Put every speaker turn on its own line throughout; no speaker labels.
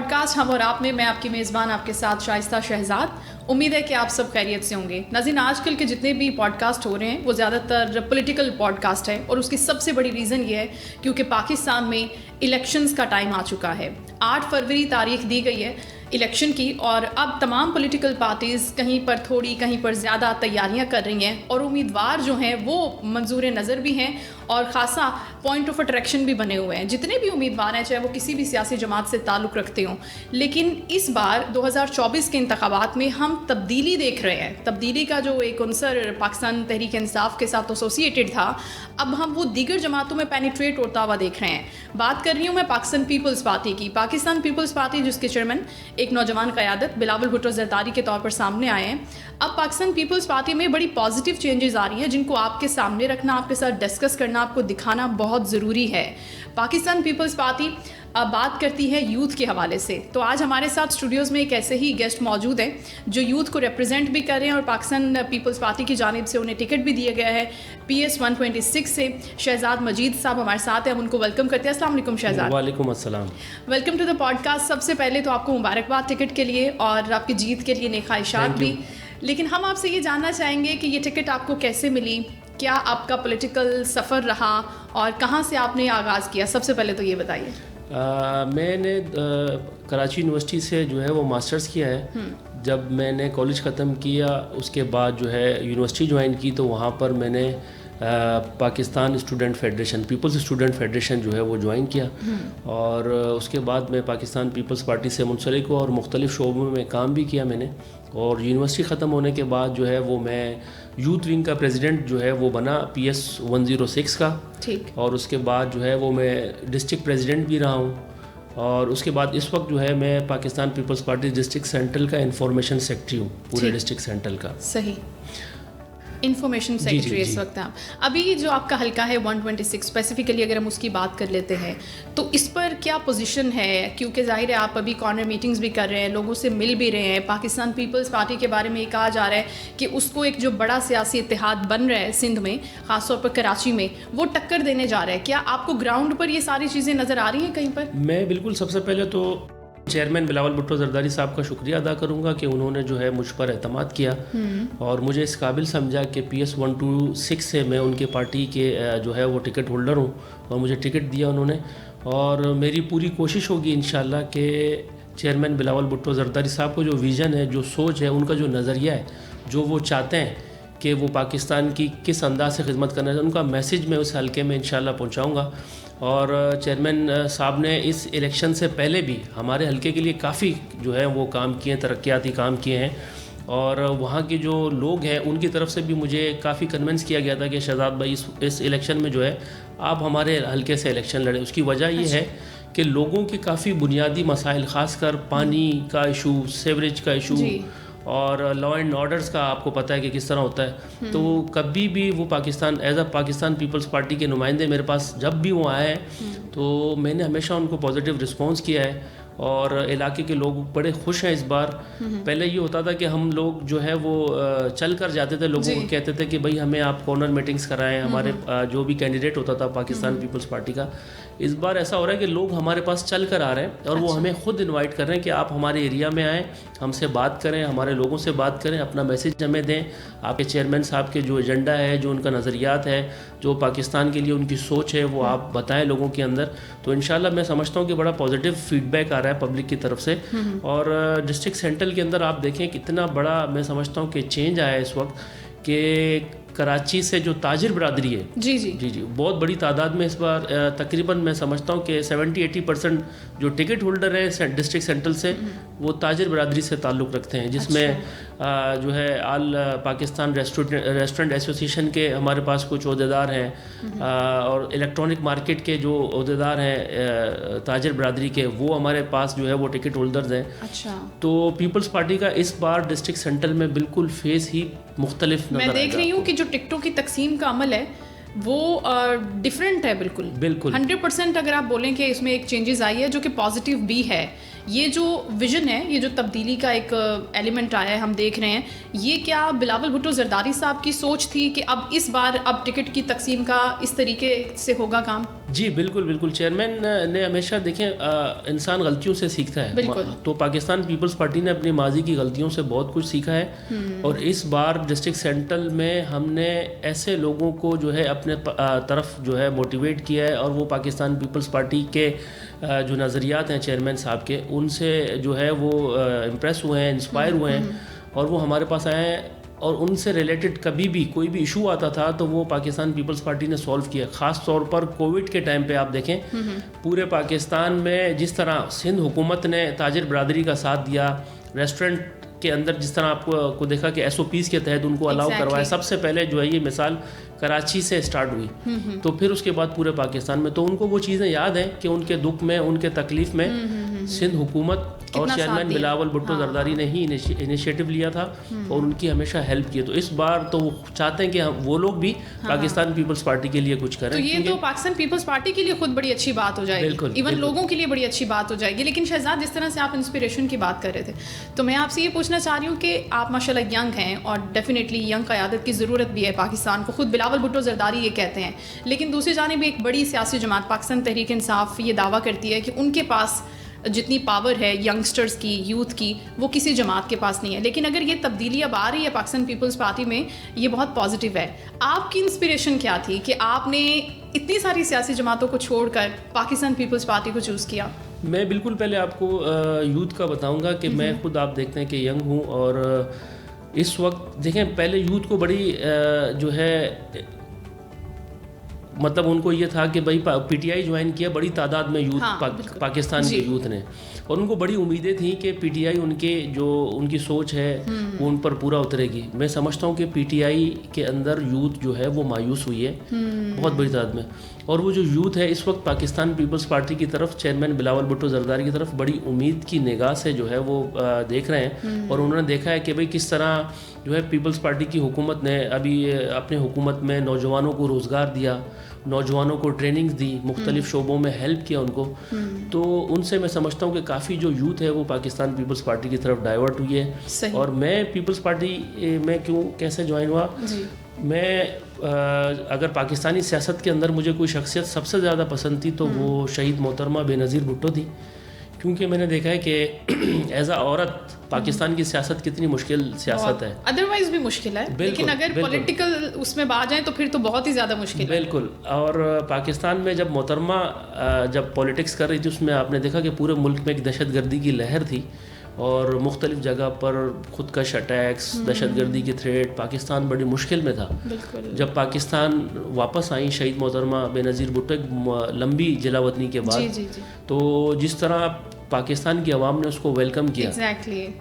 Pod cost ہم اور آپ میں آپ کی میزبان آپ کے ساتھ شائستہ شہزاد. امید ہے کہ آپ سب خیریت سے ہوں گے. ناظرین, آج کل کے جتنے بھی پوڈ کاسٹ ہو رہے ہیں وہ زیادہ تر پولیٹیکل پوڈ کاسٹ ہے, اور اس کی سب سے بڑی ریزن یہ ہے کیونکہ پاکستان میں الیکشنز کا ٹائم آ چکا ہے. 8 فروری تاریخ دی گئی ہے الیکشن کی, اور اب تمام پولیٹیکل پارٹیز کہیں پر تھوڑی کہیں پر زیادہ تیاریاں کر رہی ہیں, اور امیدوار جو ہیں وہ منظور نظر بھی ہیں اور خاصا پوائنٹ آف اٹریکشن بھی بنے ہوئے ہیں. جتنے بھی امیدوار ہیں چاہے وہ کسی بھی سیاسی جماعت سے تعلق رکھتے ہوں, لیکن اس بار 2024 کے انتخابات میں ہم تبدیلی دیکھ رہے ہیں. تبدیلی کا جو ایک عنصر پاکستان تحریک انصاف کے ساتھ ایسوسیٹڈ تھا, اب ہم وہ دیگر جماعتوں میں پینیٹریٹ ہوتا ہوا دیکھ رہے ہیں. بات کر رہی ہوں میں پاکستان پیپلز پارٹی کی. پاکستان پیپلز پارٹی جس کے چیئرمین ایک نوجوان قیادت بلاول بھٹو زرداری کے طور پر سامنے آئے ہیں. اب پاکستان پیپلز پارٹی میں بڑی پازیٹیو چینجز آ رہی ہیں جن کو آپ کے سامنے رکھنا, آپ کے ساتھ ڈسکس کرنا, آپ کو دکھانا بہت ضروری ہے. پاکستان پیپلز پارٹی بات کرتی ہے یوتھ کے حوالے سے, تو آج ہمارے ساتھ اسٹوڈیوز میں ایک ایسے ہی گیسٹ موجود ہیں جو یوتھ کو ریپرزینٹ بھی کر رہے ہیں, اور پاکستان پیپلز پارٹی کی جانب سے انہیں ٹکٹ بھی دیا گیا ہے PS 126 سے. شہزاد مجید صاحب ہمارے ساتھ ہیں, ہم ان کو ویلکم کرتے ہیں. السلام علیکم شہزاد.
وعلیکم السلام.
Welcome to the podcast. سب سے پہلے تو آپ کو مبارکباد ٹکٹ کے لیے اور آپ کی جیت کے لیے نیک خواہشات بھی. لیکن ہم آپ سے یہ جاننا چاہیں گے کہ یہ ٹکٹ آپ کو کیسے ملی, کیا آپ کا پولیٹیکل سفر رہا, اور کہاں سے آپ نے آغاز کیا؟ سب سے پہلے تو یہ بتائیے.
میں نے کراچی یونیورسٹی سے جو ہے وہ ماسٹرز کیا ہے. جب میں نے کالج ختم کیا اس کے بعد جو ہے یونیورسٹی جوائن کی, تو وہاں پر میں نے Pakistan Student Federation, Peoples Student Federation جو ہے وہ جوائن کیا, اور اس کے بعد میں پاکستان پیپلز پارٹی سے منسلک ہوا اور مختلف شعبوں میں کام بھی کیا میں نے. اور یونیورسٹی ختم ہونے کے بعد جو ہے وہ میں یوتھ ونگ کا پریزیڈنٹ جو ہے وہ بنا PS 106 کا, اور اس کے بعد جو ہے وہ میں ڈسٹرکٹ پریزیڈنٹ بھی رہا ہوں. اور اس کے بعد اس وقت جو ہے میں Pakistan Peoples Party district central کا انفارمیشن سیکرٹری ہوں, پورے ڈسٹرکٹ سینٹرل کا.
صحیح, انفارمیشن سیکرٹری اس وقت آپ. ابھی جو آپ کا حلقہ ہے 126 اسپیسیفکلی اگر ہم اس کی بات کر لیتے ہیں تو اس پر کیا پوزیشن ہے؟ کیونکہ ظاہر ہے آپ ابھی کارنر میٹنگز بھی کر رہے ہیں, لوگوں سے مل بھی رہے ہیں. پاکستان پیپلز پارٹی کے بارے میں یہ کہا جا رہا ہے کہ اس کو ایک جو بڑا سیاسی اتحاد بن رہا ہے سندھ میں, خاص طور پر کراچی میں, وہ ٹکر دینے جا رہا ہے. کیا آپ کو گراؤنڈ پر یہ ساری چیزیں نظر آ رہی ہیں کہیں پر؟
میں بالکل سب سے پہلے تو چیئرمین بلاول بھٹو زرداری صاحب کا شکریہ ادا کروں گا کہ انہوں نے جو ہے مجھ پر اعتماد کیا اور مجھے اس قابل سمجھا کہ PS 126 سے میں ان کے پارٹی کے جو ہے وہ ٹکٹ ہولڈر ہوں, اور مجھے ٹکٹ دیا انہوں نے. اور میری پوری کوشش ہوگی انشاءاللہ کہ چیئرمین بلاول بھٹو زرداری صاحب کو جو ویژن ہے, جو سوچ ہے, ان کا جو نظریہ ہے, جو وہ چاہتے ہیں کہ وہ پاکستان کی کس انداز سے خدمت کرنا ہے, ان کا میسیج میں اس حلقے میں انشاءاللہ پہنچاؤں گا. اور چیئرمین صاحب نے اس الیکشن سے پہلے بھی ہمارے حلقے کے لیے کافی جو ہے وہ کام کیے ہیں, ترقیاتی کام کیے ہیں, اور وہاں کے جو لوگ ہیں ان کی طرف سے بھی مجھے کافی کنونس کیا گیا تھا کہ شہزاد بھائی اس الیکشن میں جو ہے آپ ہمارے حلقے سے الیکشن لڑیں. اس کی وجہ یہ ہے کہ لوگوں کے کافی بنیادی مسائل, خاص کر پانی کا ایشو, سیوریج کا ایشو, اور لا اینڈ آرڈرز کا آپ کو پتہ ہے کہ کس طرح ہوتا ہے. تو کبھی بھی وہ Pakistan as a Pakistan Peoples Party کے نمائندے میرے پاس جب بھی وہ آئے ہیں تو میں نے ہمیشہ ان کو پازیٹیو رسپانس کیا ہے, اور علاقے کے لوگ بڑے خوش ہیں اس بار. پہلے یہ ہوتا تھا کہ ہم لوگ جو ہے وہ چل کر جاتے تھے, لوگوں کو کہتے تھے کہ بھائی ہمیں آپ کارنر میٹنگز کرائیں, ہمارے جو بھی کینڈیڈیٹ ہوتا تھا پاکستان پیپلز پارٹی کا. اس بار ایسا ہو رہا ہے کہ لوگ ہمارے پاس چل کر آ رہے ہیں, اور وہ ہمیں خود انوائٹ کر رہے ہیں کہ آپ ہمارے ایریا میں آئیں, ہم سے بات کریں, ہمارے لوگوں سے بات کریں, اپنا میسیج ہمیں دیں. آپ کے چیئرمین صاحب کے جو ایجنڈا ہے, جو ان کا نظریات ہے, جو پاکستان کے لیے ان کی سوچ ہے, وہ آپ بتائیں لوگوں کے اندر. تو انشاءاللہ میں سمجھتا ہوں کہ بڑا پازیٹیو فیڈ بیک آ رہا ہے پبلک کی طرف سے. اور ڈسٹرکٹ سینٹرل کے اندر آپ دیکھیں کتنا بڑا میں سمجھتا ہوں کہ چینج آیا ہے اس وقت, کہ کراچی سے جو تاجر برادری ہے جی بہت بڑی تعداد میں اس بار تقریباً میں سمجھتا ہوں کہ 70-80% جو ٹکٹ ہولڈر ہیں ڈسٹرکٹ سینٹرل سے وہ تاجر برادری سے تعلق رکھتے ہیں, جس میں جو ہے آل پاکستان ریسٹورنٹ ایسوسیشن کے ہمارے پاس کچھ عہدیدار ہیں, اور الیکٹرانک مارکیٹ کے جو عہدیدار ہیں تاجر برادری کے, وہ ہمارے پاس جو ہے وہ ٹکٹ ہولڈرز ہیں. تو پیپلز پارٹی کا اس بار ڈسٹرکٹ سینٹرل میں بالکل فیس ہی مختلف نظر آئے گا.
میں دیکھ رہی ہوں کہ جو ٹکٹوں کی تقسیم کا عمل ہے وہ ڈفرینٹ ہے بالکل 100%. اگر آپ بولیں کہ اس میں ایک چینجز آئی ہے جو کہ پازیٹیو بھی ہے, یہ جو ویژن ہے, یہ جو تبدیلی کا ایک ایلیمنٹ آیا ہے ہم دیکھ رہے ہیں, یہ کیا بلاول بھٹو زرداری صاحب کی سوچ تھی کہ اب اس بار اب ٹکٹ کی تقسیم کا اس طریقے سے ہوگا کام؟
جی بالکل بالکل. چیئرمین نے ہمیشہ دیکھیں انسان غلطیوں سے سیکھتا ہے, تو پاکستان پیپلز پارٹی نے اپنی ماضی کی غلطیوں سے بہت کچھ سیکھا ہے, اور اس بار ڈسٹرکٹ سینٹرل میں ہم نے ایسے لوگوں کو جو ہے اپنے طرف جو ہے موٹیویٹ کیا ہے, اور وہ پاکستان پیپلز پارٹی کے جو نظریات ہیں چیئرمین صاحب کے, ان سے جو ہے وہ امپریس ہوئے ہیں, انسپائر ہوئے ہیں, اور وہ ہمارے پاس آئے ہیں, اور ان سے ریلیٹڈ کبھی بھی کوئی بھی ایشو آتا تھا تو وہ پاکستان پیپلز پارٹی نے سولو کیا. خاص طور پر کووڈ کے ٹائم پہ آپ دیکھیں پورے پاکستان میں جس طرح سندھ حکومت نے تاجر برادری کا ساتھ دیا, ریسٹورنٹ کے اندر جس طرح آپ کو دیکھا کہ ایس او پیز کے تحت ان کو الاؤ کروایا. سب سے پہلے جو ہے یہ مثال کراچی سے اسٹارٹ ہوئی, تو پھر اس کے بعد پورے پاکستان میں. تو ان کو وہ چیزیں یاد ہیں کہ ان کے دکھ میں, ان کے تکلیف میں سندھ حکومت اور چیئرمین بلاول بھٹو زرداری نے ہی انیشیٹو لیا تھا, اور ان کی ہمیشہ ہیلپ کی. تو اس بار تو وہ چاہتے ہیں کہ وہ لوگ بھی پاکستان پیپلز پارٹی کے لیے کچھ کریں.
تو یہ تو پاکستان پیپلز پارٹی کے لیے خود بڑی اچھی بات ہو جائے گی, ایون لوگوں کے لیے بڑی اچھی بات ہو جائے گی. لیکن شہزاد, جس طرح سے آپ انسپریشن کی بات کر رہے تھے, تو میں آپ سے یہ پوچھنا چاہ رہی ہوں کہ آپ ماشاء اللہ ینگ ہیں, اور ڈیفینیٹلی ینگ قیادت کی ضرورت بھی ہے پاکستان کو, خود بلاول بھٹو زرداری یہ کہتے ہیں. لیکن دوسری جانب ایک بڑی سیاسی جماعت پاکستان تحریک انصاف یہ دعویٰ کرتی ہے کہ ان کے پاس جتنی پاور ہے ینگسٹرز کی, یوتھ کی, وہ کسی جماعت کے پاس نہیں ہے. لیکن اگر یہ تبدیلی اب آ رہی ہے پاکستان پیپلز پارٹی میں, یہ بہت پازیٹیو ہے. آپ کی انسپریشن کیا تھی کہ آپ نے اتنی ساری سیاسی جماعتوں کو چھوڑ کر پاکستان پیپلز پارٹی کو چوز کیا؟
میں بالکل پہلے آپ کو یوتھ کا بتاؤں گا کہ میں خود آپ دیکھتے ہیں کہ ینگ ہوں, اور اس وقت دیکھیں پہلے یوتھ کو بڑی جو ہے مطلب ان کو یہ تھا کہ بھائی پی ٹی آئی جوائن کیا بڑی تعداد میں یوتھ پاکستان کے یوتھ نے, اور ان کو بڑی امیدیں تھیں کہ پی ٹی آئی ان کے جو ان کی سوچ ہے وہ ان پر پورا اترے گی. میں سمجھتا ہوں کہ پی ٹی آئی کے اندر یوتھ جو ہے وہ مایوس ہوئی ہے بہت بڑی تعداد میں, اور وہ جو یوتھ ہے اس وقت پاکستان پیپلز پارٹی کی طرف, چیئرمین بلاول بھٹو زرداری کی طرف بڑی امید کی نگاہ سے جو ہے وہ دیکھ رہے ہیں. اور انہوں نے دیکھا ہے کہ بھئی کس طرح جو ہے پیپلز پارٹی کی حکومت نے ابھی اپنے حکومت میں نوجوانوں کو روزگار دیا, نوجوانوں کو ٹریننگ دی, مختلف شعبوں میں ہیلپ کیا ان کو. تو ان سے میں سمجھتا ہوں کہ کافی جو یوتھ ہے وہ پاکستان پیپلز پارٹی کی طرف ڈائیورٹ ہوئی ہے. اور میں پیپلز پارٹی میں کیسے جوائن ہوا, میں اگر پاکستانی سیاست کے اندر مجھے کوئی شخصیت سب سے زیادہ پسند تھی تو وہ شہید محترمہ بے نظیر بھٹو تھی, کیونکہ میں نے دیکھا ہے کہ ایز اے عورت پاکستان کی سیاست کتنی مشکل سیاست ہے,
ادروائز بھی مشکل ہے, لیکن اگر پولیٹیکل اس میں آ جائیں تو پھر تو بہت ہی زیادہ مشکل ہے.
بالکل. اور پاکستان میں جب محترمہ جب پولیٹکس کر رہی تھی اس میں آپ نے دیکھا کہ پورے ملک میں ایک دہشت گردی کی لہر تھی, اور مختلف جگہ پر خودکش اٹیکس, دہشت گردی کی تھریٹ, پاکستان بڑی مشکل میں تھا. جب پاکستان واپس آئیں شہید محترمہ بے نظیر بھٹو ایک لمبی جلا وطنی کے بعد, تو جس طرح پاکستان کی عوام نے اس کو ویلکم کیا,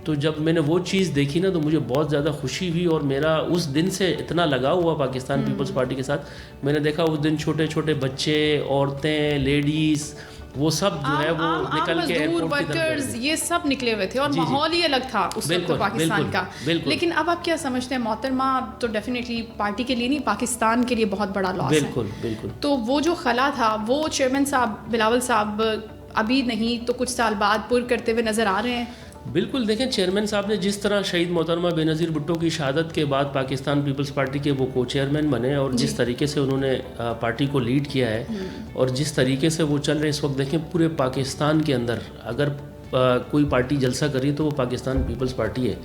تو جب میں نے وہ چیز دیکھی نا تو مجھے بہت زیادہ خوشی ہوئی, اور میرا اس دن سے اتنا لگاؤ ہوا پاکستان پیپلز پارٹی کے ساتھ. میں نے دیکھا اس دن چھوٹے چھوٹے بچے, عورتیں, لیڈیز, وہ سب جو ہے وہ نکل کے
ورکرز یہ سب نکلے ہوئے تھے, اور ماحول ہی الگ تھا اس وقت پاکستان کا. لیکن اب آپ کیا سمجھتے ہیں, محترمہ تو ڈیفینیٹلی پارٹی کے لیے نہیں پاکستان کے لیے بہت بڑا لاس ہے.
بالکل بالکل.
تو وہ جو خلا تھا وہ چیئرمین صاحب بلاول صاحب ابھی نہیں تو کچھ سال بعد پر کرتے ہوئے نظر آ رہے ہیں.
بالکل. دیکھیں چیئرمین صاحب نے جس طرح شہید محترمہ بے نظیر بھٹو کی شہادت کے بعد پاکستان پیپلز پارٹی کے وہ کو چیئرمین بنے, اور جس طریقے سے انہوں نے پارٹی کو لیڈ کیا ہے, اور جس طریقے سے وہ چل رہے اس وقت, دیکھیں پورے پاکستان کے اندر اگر کوئی پارٹی جلسہ کری تو وہ پاکستان پیپلز پارٹی ہے,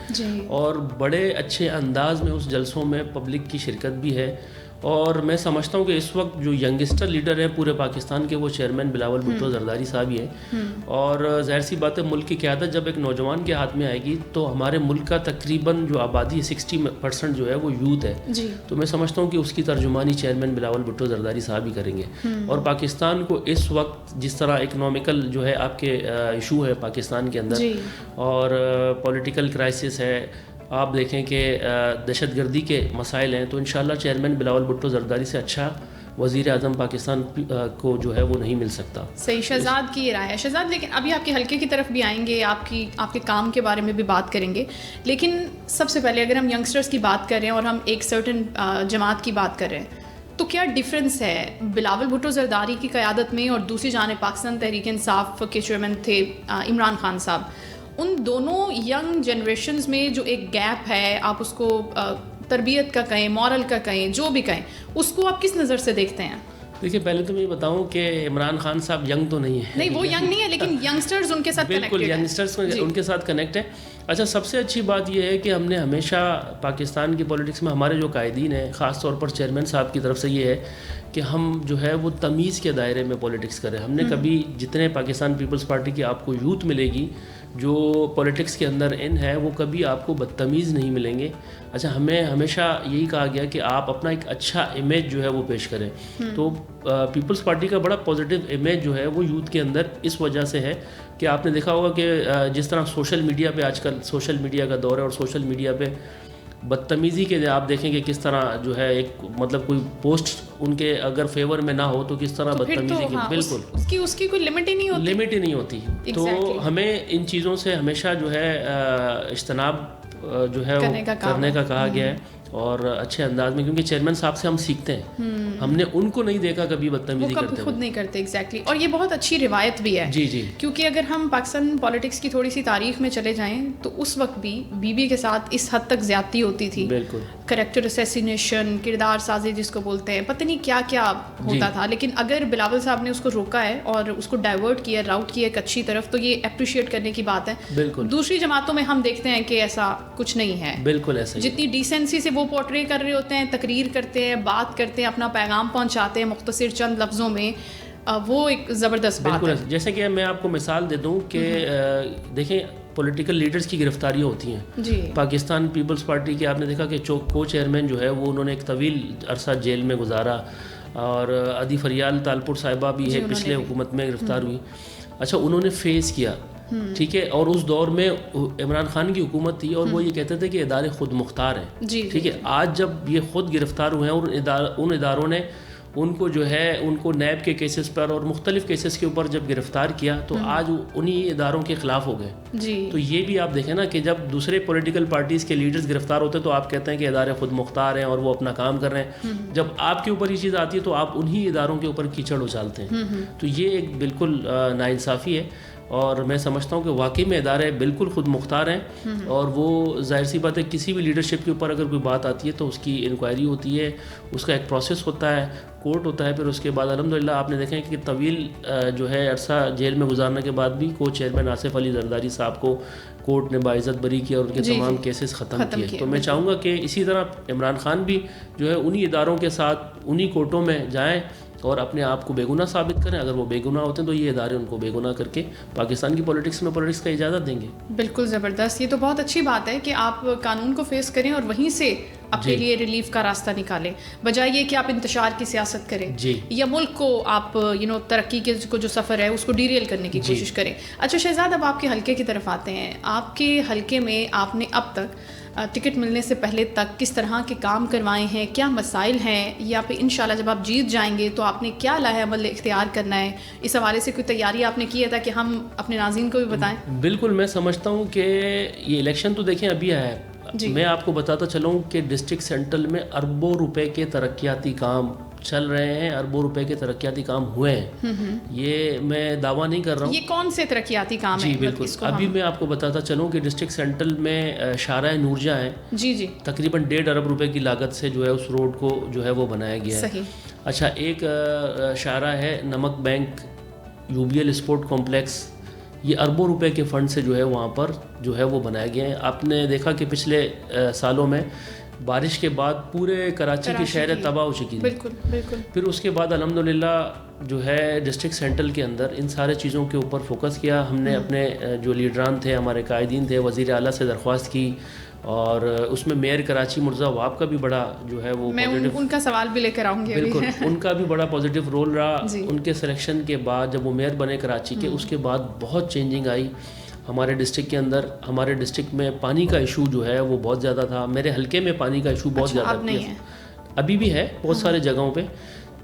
اور بڑے اچھے انداز میں اس جلسوں میں پبلک کی شرکت بھی ہے. اور میں سمجھتا ہوں کہ اس وقت جو ینگسٹر لیڈر ہیں پورے پاکستان کے وہ چیئرمین بلاول بھٹو زرداری صاحب ہی ہیں. اور ظاہر سی بات ہے ملک کی قیادت جب ایک نوجوان کے ہاتھ میں آئے گی تو ہمارے ملک کا تقریباً جو آبادی 60% جو ہے وہ یوتھ ہے, تو میں سمجھتا ہوں کہ اس کی ترجمانی چیئرمین بلاول بھٹو زرداری صاحب ہی کریں گے. اور پاکستان کو اس وقت جس طرح اکنامیکل جو ہے آپ کے ایشو ہے پاکستان کے اندر, اور پولیٹیکل کرائسس ہے, آپ دیکھیں کہ دہشت گردی کے مسائل ہیں, تو انشاءاللہ چیئرمین بلاول بھٹو زرداری سے اچھا وزیر اعظم پاکستان کو جو ہے وہ نہیں مل سکتا.
صحیح. شہزاد کی یہ رائے ہے. شہزاد لیکن ابھی آپ کے حلقے کی طرف بھی آئیں گے, آپ کے کام کے بارے میں بھی بات کریں گے, لیکن سب سے پہلے اگر ہم ینگسٹرز کی بات کر رہے ہیں اور ہم ایک سرٹن جماعت کی بات کر رہے ہیں, تو کیا ڈفرینس ہے بلاول بھٹو زرداری کی قیادت میں اور دوسری جانب پاکستان تحریک انصاف کے چیئرمین تھے عمران خان صاحب, ان دونوں ینگ جنریشنز میں جو ایک گیپ ہے, آپ اس کو تربیت کا کہیں, مورل کا کہیں, جو بھی کہیں, اس کو آپ کس نظر سے دیکھتے ہیں؟
دیکھیے پہلے تو میں یہ بتاؤں کہ عمران خان صاحب ینگ تو نہیں ہے.
نہیں وہ ینگ نہیں ہے, لیکن ینگسٹرز ان کے ساتھ
بالکل ینگسٹرز ان کے ساتھ کنیکٹ ہے. اچھا سب سے اچھی بات یہ ہے کہ ہم نے ہمیشہ پاکستان کی پولیٹکس میں ہمارے جو قائدین ہیں, خاص طور پر چیئرمین صاحب کی طرف سے یہ ہے کہ ہم جو ہے وہ تمیز کے دائرے میں پولیٹکس کریں. ہم نے کبھی جتنے پاکستان پیپلز پارٹی کی آپ کو یوتھ ملے گی جو پولیٹکس کے اندر ان ہے, وہ کبھی آپ کو بدتمیز نہیں ملیں گے. اچھا ہمیں ہمیشہ یہی کہا گیا کہ آپ اپنا ایک اچھا امیج جو ہے وہ پیش کریں. تو پیپلز پارٹی کا بڑا پازیٹیو امیج جو ہے وہ یوتھ کے اندر اس وجہ سے ہے کہ آپ نے دیکھا ہوگا کہ جس طرح سوشل میڈیا پہ, آج کل سوشل میڈیا کا دور ہے, اور سوشل میڈیا پہ بدتمیزی کے آپ دیکھیں کہ کس طرح جو ہے ایک مطلب کوئی پوسٹ ان کے اگر فیور میں نہ ہو تو کس طرح بدتمیزی کی, بالکل
اس کی کوئی لمٹ ہی نہیں ہوتی.
تو ہمیں ان چیزوں سے ہمیشہ جو ہے اجتناب جو ہے کرنے کا کہا گیا ہے, اور اچھے انداز میں, کیونکہ چیئرمین صاحب سے ہم سیکھتے ہیں. ہم نے ان کو نہیں دیکھا کبھی بدتمیزی کرتے,
خود نہیں کرتے. ایگزیکٹلی, اور یہ بہت اچھی روایت بھی ہے.
جی جی,
کیونکہ اگر ہم پاکستان پالیٹکس کی تھوڑی سی تاریخ میں چلے جائیں تو اس وقت بھی بیوی کے ساتھ اس حد تک زیادتی ہوتی تھی.
بالکل,
کریکٹر اسیسینیشن, کردار سازی جس کو بولتے ہیں, پتہ نہیں کیا کیا ہوتا تھا. لیکن اگر بلاول صاحب نے اس کو روکا ہے اور اس کو ڈائیورٹ کیا, راؤٹ کیا ایک اچھی طرف, تو یہ اپریشیٹ کرنے کی بات ہے.
بالکل,
دوسری جماعتوں میں ہم دیکھتے ہیں کہ ایسا کچھ نہیں ہے.
بالکل ایسا,
جتنی ڈیسنسی سے وہ پورٹری کر رہے ہوتے ہیں, تقریر کرتے ہیں, بات کرتے ہیں, اپنا پیغام پہنچاتے ہیں مختصر چند لفظوں میں, وہ ایک زبردست بات ہے.
جیسے کہ میں آپ کو مثال دے دوں کہ دیکھیں پولیٹیکل لیڈرز کی گرفتاریاں ہوتی ہیں
جی.
پاکستان پیپلز پارٹی کے آپ نے دیکھا کہ کو چیئرمین جو ہے وہ انہوں نے ایک طویل عرصہ جیل میں گزارا, اور ادی فریال تالپور صاحبہ بھی ہے پچھلے حکومت میں گرفتار ہوئی. اچھا انہوں نے فیس کیا, ٹھیک ہے, اور اس دور میں عمران خان کی حکومت تھی اور وہ یہ کہتے تھے کہ ادارے خود مختار ہیں. ٹھیک ہے, آج جب یہ خود گرفتار ہوئے ہیں اور ان اداروں نے ان کو جو ہے ان کو نیب کے کیسز پر اور مختلف کیسز کے اوپر جب گرفتار کیا تو آج انہی اداروں کے خلاف ہو گئے. تو یہ بھی آپ دیکھیں نا کہ جب دوسرے پولیٹیکل پارٹیز کے لیڈرز گرفتار ہوتے ہیں تو آپ کہتے ہیں کہ ادارے خود مختار ہیں اور وہ اپنا کام کر رہے ہیں. جب آپ کے اوپر یہ چیز آتی ہے تو آپ انہی اداروں کے اوپر کیچڑ اچالتے ہیں. تو یہ ایک بالکل ناانصافی ہے, اور میں سمجھتا ہوں کہ واقعی میں ادارے بالکل خود مختار ہیں, اور وہ ظاہر سی بات ہے کسی بھی لیڈرشپ کے اوپر اگر کوئی بات آتی ہے تو اس کی انکوائری ہوتی ہے, اس کا ایک پروسیس ہوتا ہے, کورٹ ہوتا ہے, پھر اس کے بعد الحمدللہ آپ نے دیکھا کہ طویل جو ہے عرصہ جیل میں گزارنے کے بعد بھی کو چیئرمین آصف علی زرداری صاحب کو کورٹ نے باعزت بری کیا اور ان کے تمام کیسز ختم کیے. تو میں چاہوں گا کہ اسی طرح عمران خان بھی جو ہے انہی اداروں کے ساتھ انہی کورٹوں میں جائیں اور اپنے آپ کو بے گناہ ثابت کریں. اگر وہ بے گناہ ہوتے ہیں تو یہ ادارے ان کو بے گناہ کر کے پاکستان کی پولیٹکس میں پولیٹکس کا اجازت دیں گے. بالکل
زبردست, یہ تو بہت اچھی بات ہے کہ آپ قانون کو فیس کریں اور وہیں سے اپنے لیے ریلیف کا راستہ نکالیں, بجائے یہ کہ آپ انتشار کی سیاست کریں یا ملک کو آپ ترقی کے کو جو سفر ہے اس کو ڈیریل کرنے کی کوشش کریں. اچھا شہزاد, اب آپ کے حلقے کی طرف آتے ہیں. آپ کے حلقے میں آپ نے اب تک ٹکٹ ملنے سے پہلے تک کس طرح کے کام کروائے ہیں, کیا مسائل ہیں, یا پھر انشاءاللہ جب آپ جیت جائیں گے تو آپ نے کیا لاہ عمل اختیار کرنا ہے, اس حوالے سے کوئی تیاری آپ نے کی ہے تاکہ ہم اپنے ناظرین کو بھی بتائیں؟
بالکل, میں سمجھتا ہوں کہ یہ الیکشن تو دیکھیں ابھی آیا ہے. میں آپ کو بتاتا چلوں کہ ڈسٹرکٹ سینٹرل میں اربوں روپے کے ترقیاتی کام چل رہے ہیں, اربوں روپے کے ترقیاتی کام ہوئے ہیں. یہ میں دعویٰ نہیں کر رہا ہوں.
یہ کون سے ترقیاتی کام ہیں؟
جی بالکل, ابھی میں آپ کو بتاتا چلوں کہ ڈسٹرکٹ سینٹرل میں شارع نورجہاں ہے.
جی
تقریباً 1.5 ارب روپے کی لاگت سے جو ہے اس روڈ کو جو ہے وہ بنایا گیا ہے. اچھا, ایک شارع ہے نمک بینک UBL اسپورٹ کمپلیکس, یہ اربوں روپے کے فنڈ سے جو ہے وہاں پر جو ہے وہ بنایا گیا ہے. آپ نے دیکھا کہ پچھلے سالوں میں بارش کے بعد پورے کراچی کی شہریں تباہ ہو چکی تھی.
بالکل.
پھر اس کے بعد الحمدللہ جو ہے ڈسٹرکٹ سینٹرل کے اندر ان سارے چیزوں کے اوپر فوکس کیا. ہم نے اپنے جو لیڈران تھے, ہمارے قائدین تھے, وزیر اعلیٰ سے درخواست کی, اور اس میں میئر کراچی مرزا واب کا بھی بڑا جو ہے وہ
میں ان کا سوال بھی لے کر آؤں گی.
بالکل, ان کا بھی بڑا پازیٹیو رول رہا. ان کے سلیکشن کے بعد جب وہ میئر بنے کراچی کے, اس کے بعد بہت چینجنگ آئی ہمارے ڈسٹرکٹ کے اندر. ہمارے ڈسٹرکٹ میں پانی کا ایشو جو ہے وہ بہت زیادہ تھا. میرے حلقے میں پانی کا ایشو بہت زیادہ ابھی بھی ہے بہت سارے جگہوں پہ.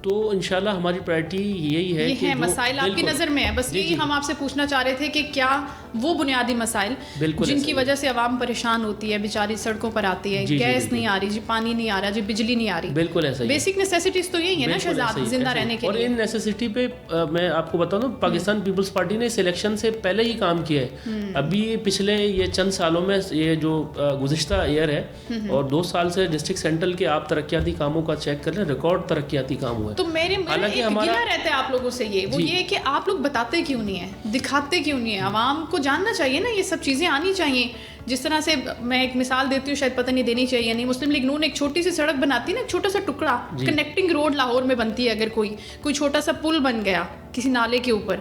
تو انشاءاللہ ہماری پرائرٹی یہی ہے کہ
مسائل آپ کی نظر میں ہے، بس یہی ہم آپ سے پوچھنا چاہ رہے تھے کہ کیا وہ بنیادی مسائل جن کی وجہ سے عوام پریشان ہوتی ہے، بیچاری سڑکوں پر آتی ہے، گیس نہیں آ رہی جی، پانی نہیں آ رہا جی، بجلی نہیں آ رہی،
بالکل ایسا ہی،
بیسک نیسیسٹیز تو یہی ہے نا شہزاد زندہ رہنے کے لیے.
اور ان نیسیسٹی پہ میں آپ کو بتاؤں نا، پاکستان پیپلز پارٹی نے اس الیکشن سے پہلے ہی کام کیا ہے. ابھی پچھلے یہ چند سالوں میں، یہ جو گزشتہ ایئر ہے اور 2 سال سے ڈسٹرکٹ سینٹرل کے آپ ترقیاتی کاموں کا چیک کر لیں، ریکارڈ ترقیاتی کام ہوا ہے.
تو میرے گلہ رہتا ہے آپ لوگوں سے وہ یہ کہ آپ لوگ بتاتے کیوں نہیں ہیں، دکھاتے کیوں نہیں ہیں؟ عوام کو جاننا چاہیے نا، یہ سب چیزیں آنی چاہیے. جس طرح سے میں ایک مثال دیتی ہوں، شاید پتہ نہیں دینی چاہیے نہیں، مسلم لیگ نون ایک چھوٹی سی سڑک بناتی ہے نا، ایک چھوٹا سا ٹکڑا کنیکٹنگ روڈ لاہور میں بنتی ہے، اگر کوئی چھوٹا سا پل بن گیا کسی نالے کے اوپر،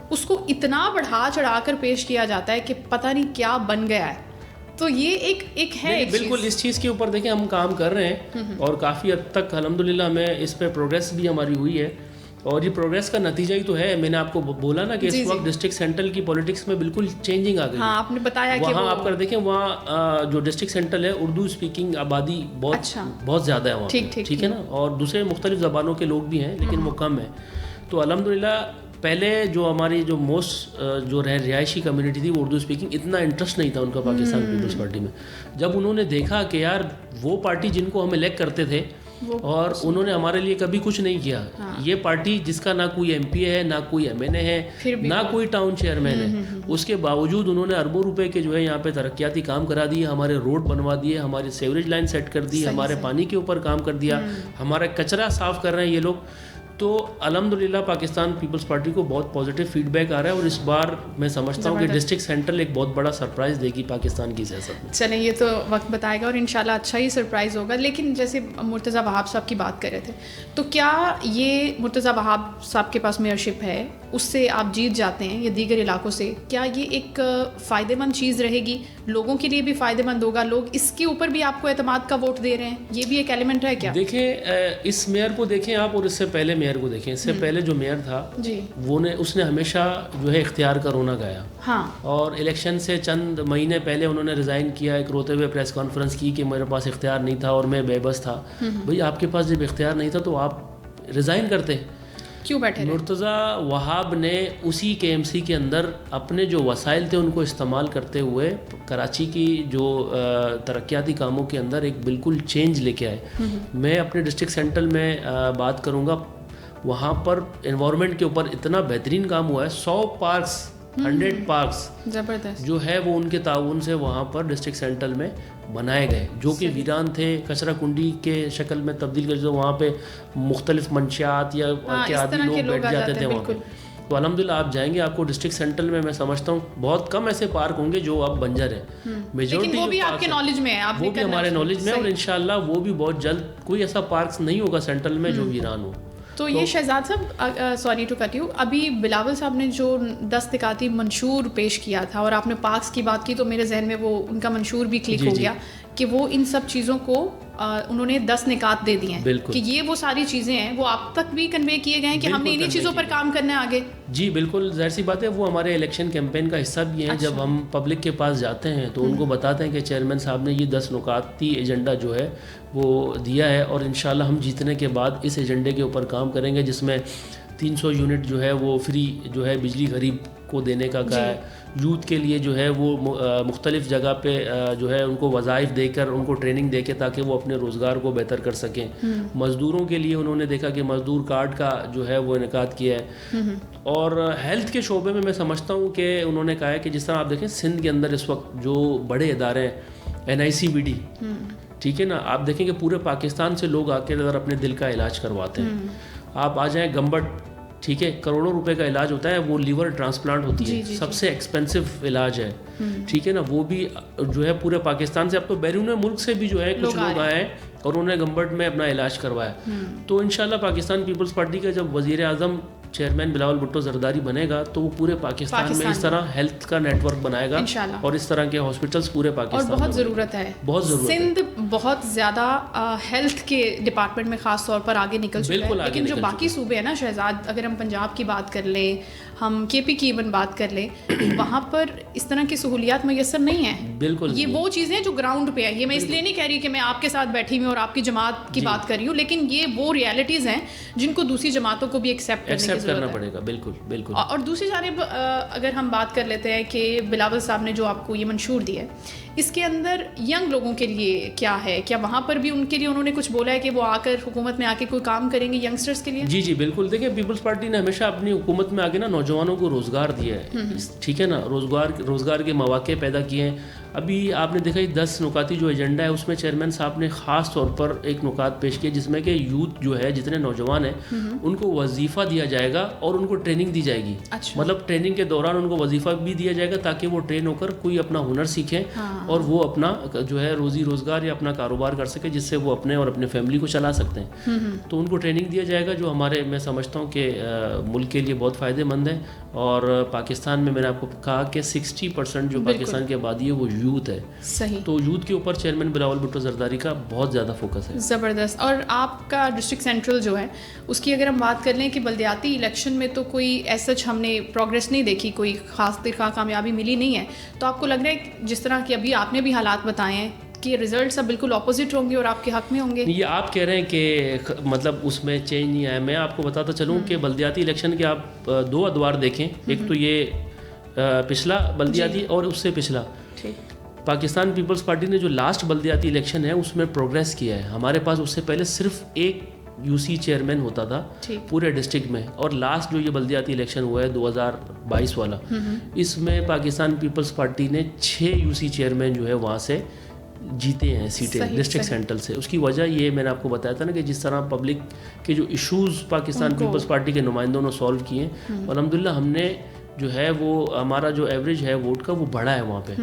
اس کو اتنا بڑھا چڑھا کر پیش کیا جاتا ہے کہ پتہ نہیں کیا بن گیا ہے. تو یہ ایک ہے
بالکل اس چیز کے اوپر دیکھیں ہم کام کر رہے ہیں اور کافی حد تک الحمدللہ ہمیں اس پہ پروگریس بھی ہماری ہوئی ہے. اور یہ پروگریس کا نتیجہ ہی تو ہے. میں نے آپ کو بولا نا کہ اس وقت ڈسٹرکٹ سینٹرل کی پولیٹکس میں بالکل چینجنگ آ گئی.
ہاں آپ نے بتایا کہ
وہاں آپ کر دیکھیں، وہاں جو ڈسٹرکٹ سینٹرل ہے اردو اسپیکنگ آبادی بہت زیادہ ہے وہاں، ٹھیک ہے نا، اور دوسرے مختلف زبانوں کے لوگ بھی ہیں لیکن وہ کم ہیں. تو الحمدللہ پہلے جو ہماری جو موسٹ جو رہائشی کمیونٹی تھی وہ اردو اسپیکنگ اتنا انٹرسٹ نہیں تھا ان کا پاکستان پیپلز پارٹی میں. جب انہوں نے دیکھا کہ یار وہ پارٹی جن کو ہم الیکٹ کرتے تھے اور انہوں نے ہمارے لیے کبھی کچھ نہیں کیا، یہ پارٹی جس کا نہ کوئی ایم پی ہے، نہ کوئی ایم این اے ہے، نہ کوئی ٹاؤن چیئرمین ہے، اس کے باوجود انہوں نے اربوں روپے کے جو ہے یہاں پہ ترقیاتی کام کرا دیے، ہمارے روڈ بنوا دیے، ہماری سیوریج لائن سیٹ کر دی، ہمارے پانی کے اوپر کام کر دیا، ہمارا کچرا صاف کر رہے ہیں یہ لوگ. تو الحمدللہ پاکستان پیپلز پارٹی کو بہت پازیٹیو فیڈ بیک آ رہا ہے اور اس بار میں سمجھتا ہوں کہ ڈسٹرکٹ سینٹرل ایک بہت بڑا سرپرائز دے گی پاکستان کی سیاست میں.
چلیں یہ تو وقت بتائے گا اور انشاءاللہ اچھا ہی سرپرائز ہوگا. لیکن جیسے مرتضیٰ وہاب صاحب کی بات کر رہے تھے، تو کیا یہ مرتضیٰ وہاب صاحب کے پاس میئرشپ ہے، اس سے آپ جیت جاتے ہیں یا دیگر علاقوں سے، کیا یہ ایک فائدہ مند چیز رہے گی، لوگوں کے لیے بھی فائدہ مند ہوگا، لوگ اس کے اوپر بھی آپ کو اعتماد کا ووٹ دے رہے ہیں، یہ بھی ایک ایلیمنٹ ہے کیا؟
دیکھیں اس میئر کو دیکھیں آپ اور اس سے پہلے میئر کو دیکھیں. اس سے پہلے جو میئر تھا اس نے ہمیشہ جو ہے اختیار کا رونا گایا.
ہاں. اور
الیکشن سے چند مہینے پہلے انہوں نے ریزائن کیا، ایک روتے ہوئے پریس کانفرنس کی کہ میرے پاس اختیار نہیں تھا اور میں بے بس تھا. بھئی آپ کے پاس جب اختیار نہیں تھا تو آپ ریزائن کرتے
کیوں بیٹھے؟
مرتضیٰ وہاب نے اسی کے ایم سی کے اندر اپنے جو وسائل تھے ان کو استعمال کرتے ہوئے کراچی کی جو ترقیاتی کاموں کے اندر ایک بالکل چینج لے کے آئے. میں اپنے ڈسٹرکٹ سینٹرل میں بات کروں گا، وہاں پر انوائرمنٹ کے اوپر اتنا بہترین کام ہوا ہے. 100 پارکس 100 پارکس
زبردست
جو ہے وہ ان کے تعاون سے وہاں پر ڈسٹرکٹ سینٹرل میں بنائے گئے، جو کہ ویران تھے، کچرا کنڈی کے شکل میں تبدیل کر جو وہاں پہ مختلف منشیات یا کے عادی لوگ بیٹھ جاتے تھے وہاں پہ. تو الحمدللہ آپ جائیں گے، آپ کو ڈسٹرکٹ سینٹرل میں سمجھتا ہوں بہت کم ایسے پارک ہوں گے جو اب بنجر ہیں. میجورٹی
وہ بھی آپ کے نالج میں ہے،
وہ بھی ہمارے نالج میں ہے، اور انشاءاللہ وہ بھی بہت جلد کوئی ایسا پارکس نہیں ہوگا سینٹرل میں جو ویران ہو.
تو یہ شہزاد صاحب، سوری ٹو کٹ یو، ابھی بلاول صاحب نے جو 10 نکاتی منشور پیش کیا تھا اور آپ نے پارکس کی بات کی تو میرے ذہن میں وہ ان کا منشور بھی کلک ہو گیا کہ وہ ان سب چیزوں کو انہوں نے 10 نکات دے دیے ہیں کہ یہ وہ ساری چیزیں ہیں، وہ آپ تک بھی کنوے کیے گئے ہیں کہ ہم نے انہی چیزوں پر کام کرنا ہے آگے.
جی بالکل، ظاہر سی بات ہے، وہ ہمارے الیکشن کیمپین کا حصہ بھی ہیں. جب ہم پبلک کے پاس جاتے ہیں تو ان کو بتاتے ہیں کہ چیئرمین صاحب نے یہ 10 نکاتی ایجنڈا جو ہے وہ دیا ہے اور انشاءاللہ ہم جیتنے کے بعد اس ایجنڈے کے اوپر کام کریں گے، جس میں 300 یونٹ جو ہے وہ فری جو ہے بجلی غریب کو دینے کا کہا ہے. یوتھ کے لیے جو ہے وہ مختلف جگہ پہ جو ہے ان کو وظائف دے کر ان کو ٹریننگ دے کے تاکہ وہ اپنے روزگار کو بہتر کر سکیں. مزدوروں کے لیے انہوں نے دیکھا کہ مزدور کارڈ کا جو ہے وہ انعقاد کیا ہے. اور ہیلتھ کے شعبے میں سمجھتا ہوں کہ انہوں نے کہا ہے کہ جس طرح آپ دیکھیں سندھ کے اندر اس وقت جو بڑے ادارے ہیں NICVD، ٹھیک ہے نا، آپ دیکھیں کہ پورے پاکستان سے لوگ آ کے ادھر اپنے دل کا علاج کرواتے ہیں. آپ آ جائیں گمبٹ، ٹھیک ہے، کروڑوں روپے کا علاج ہوتا ہے، وہ لیور ٹرانسپلانٹ ہوتی ہے، سب سے ایکسپینسو علاج ہے، ٹھیک ہے نا، وہ بھی جو ہے پورے پاکستان سے، اب تو بیرون ملک سے بھی جو ہے کچھ لوگ آئے ہیں اور انہوں نے گمبٹ میں اپنا علاج کروایا. تو انشاءاللہ پاکستان پیپلز پارٹی کا جب وزیر اعظم چیئرمین بلاول بھٹو زرداری بنے گا تو وہ پورے پاکستان میں اس طرح ہیلتھ کا نیٹ ورک بنائے گا اور اس طرح کے ہاسپٹلس پورے پاکستان
اور بہت ضرورت ہے,
بہت ضرورت ہے.
سندھ بہت زیادہ ہیلتھ کے ڈپارٹمنٹ میں خاص طور پر آگے نکل چکا ہے, لیکن جو باقی صوبے ہیں نا شہزاد, اگر ہم پنجاب کی بات کر لیں, ہم کے پی کی ایون بات کر لیں, وہاں پر اس طرح کی سہولیات میسر نہیں ہیں.
بالکل
یہ وہ چیزیں جو گراؤنڈ پہ ہیں. یہ میں اس لیے نہیں کہہ رہی کہ میں آپ کے ساتھ بیٹھی ہوئی اور آپ کی جماعت کی بات کر رہی ہوں, لیکن یہ وہ ریالٹیز ہیں جن کو دوسری جماعتوں کو بھی ایکسیپٹ
کرنا پڑے گا. بالکل بالکل.
اور دوسری جانب اگر ہم بات کر لیتے ہیں کہ بلاول صاحب نے جو آپ کو یہ منشور دیا ہے, اس کے اندر ینگ لوگوں کے لیے کیا ہے؟ کیا وہاں پر بھی ان کے لیے انہوں نے کچھ بولا ہے کہ وہ آ کر حکومت میں آ کے کوئی کام کریں گے ینگسٹرز کے لیے؟
جی جی بالکل. دیکھیں پیپلز پارٹی نے ہمیشہ اپنی حکومت میں آ کے نا نوجوانوں کو روزگار دیا ہے, ٹھیک ہے نا, روزگار کے مواقع پیدا کیے ہیں. ابھی آپ نے دیکھا 10 نکاتی جو ایجنڈا ہے اس میں چیئرمین صاحب نے خاص طور پر ایک نکات پیش کیا, جس میں کہ یوتھ جو ہے, جتنے نوجوان ہیں ان کو وظیفہ دیا جائے گا اور ان کو ٹریننگ دی جائے گی. مطلب ٹریننگ کے دوران ان کو وظیفہ بھی دیا جائے گا تاکہ وہ ٹرین ہو کر کوئی اپنا ہنر سیکھیں اور وہ اپنا جو ہے روزی روزگار یا اپنا کاروبار کر سکے, جس سے وہ اپنے اور اپنے فیملی کو چلا سکتے ہیں. تو ان کو ٹریننگ دیا جائے گا جو ہمارے, میں سمجھتا ہوں کہ ملک کے لیے بہت فائدہ مند ہے. اور پاکستان میں نے آپ کو کہا کہ 60% جو پاکستان کی آبادی ہے وہ یوتھ ہے.
صحیح.
تو یوتھ کے اوپر چیئرمین بلاول بھٹو زرداری کا بہت زیادہ فوکس ہے.
زبردست. اور آپ کا ڈسٹرکٹ سینٹرل جو ہے اس کی اگر ہم بات کر لیں کہ بلدیاتی الیکشن میں تو کوئی ایسا ہم نے پروگریس نہیں دیکھی, کوئی خاص طرح کامیابی ملی نہیں ہے, تو آپ کو لگ رہا ہے جس طرح کہ ابھی آپ نے بھی حالات بتائے ہیں کہ ریزلٹس اب بالکل اپوزٹ ہوں گے اور آپ کے حق میں ہوں گے؟
یہ آپ کہہ رہے ہیں کہ مطلب اس میں چینج نہیں آیا. میں آپ کو بتاتا چلوں کہ بلدیاتی الیکشن کے آپ 2 ادوار دیکھیں, ایک تو یہ پچھلا بلدیاتی اور اس سے پچھلا. پاکستان پیپلز پارٹی نے جو لاسٹ بلدیاتی الیکشن ہے اس میں پروگریس کیا ہے. ہمارے پاس اس سے پہلے صرف ایک یو سی چیئرمین ہوتا تھا پورے ڈسٹرکٹ میں, اور لاسٹ جو یہ بلدیاتی الیکشن ہوا ہے 2022 والا, اس میں پاکستان پیپلز پارٹی نے 6 یو سی چیئرمین جو ہے وہاں سے جیتے ہیں سیٹیں ڈسٹرکٹ سینٹرل سے. اس کی وجہ یہ میں نے آپ کو بتایا تھا نا کہ جس طرح پبلک کے جو ایشوز پاکستان پیپلز پارٹی کے نمائندوں نے سالو کیے ہیں, الحمدللہ ہم نے جو ہے وہ ہمارا جو ایوریج ہے ووٹ کا وہ بڑھا ہے وہاں پہ.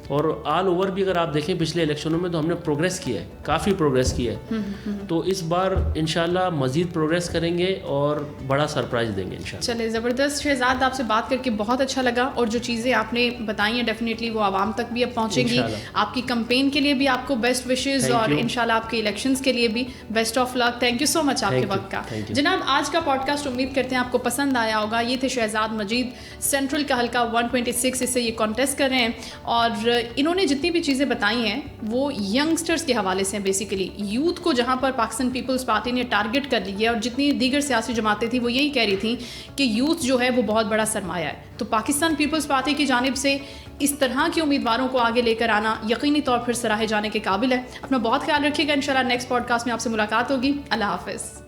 اور آل اوور بھی اگر آپ دیکھیں پچھلے الیکشنوں میں تو ہم نے پروگریس کیا ہے, کافی پروگریس کیا ہے. تو اس بار انشاءاللہ مزید پروگریس کریں گے اور بڑا سرپرائز دیں گے انشاءاللہ.
چلے زبردست. شہزاد آپ سے بات کر کے بہت اچھا لگا, اور جو چیزیں آپ نے بتائی ہیں ڈیفینیٹلی وہ عوام تک بھی اب پہنچیں گی. آپ کی کمپین کے لیے بھی آپ کو بیسٹ وشز, اور انشاءاللہ آپ کے الیکشنز کے لیے بھی best of luck. Thank you so much آپ کے وقت کا. جناب آج کا پوڈ کاسٹ امید کرتے ہیں آپ کو پسند آیا ہوگا. یہ تھے شہزاد مجید, سینٹرل کا حلقہ 126 اس سے یہ کانٹیسٹ کر رہے ہیں, اور انہوں نے جتنی بھی چیزیں بتائی ہیں وہ ینگسٹرز کے حوالے سے ہیں. بیسیکلی یوتھ کو جہاں پر پاکستان پیپلز پارٹی نے ٹارگٹ کر لی ہے, اور جتنی دیگر سیاسی جماعتیں تھیں وہ یہی کہہ رہی تھیں کہ یوتھ جو ہے وہ بہت بڑا سرمایہ ہے. تو پاکستان پیپلز پارٹی کی جانب سے اس طرح کے امیدواروں کو آگے لے کر آنا یقینی طور پر سراہے جانے کے قابل ہے. اپنا بہت خیال رکھیے گا. انشاءاللہ نیکسٹ پوڈ کاسٹ میں آپ سے ملاقات ہوگی. اللہ حافظ.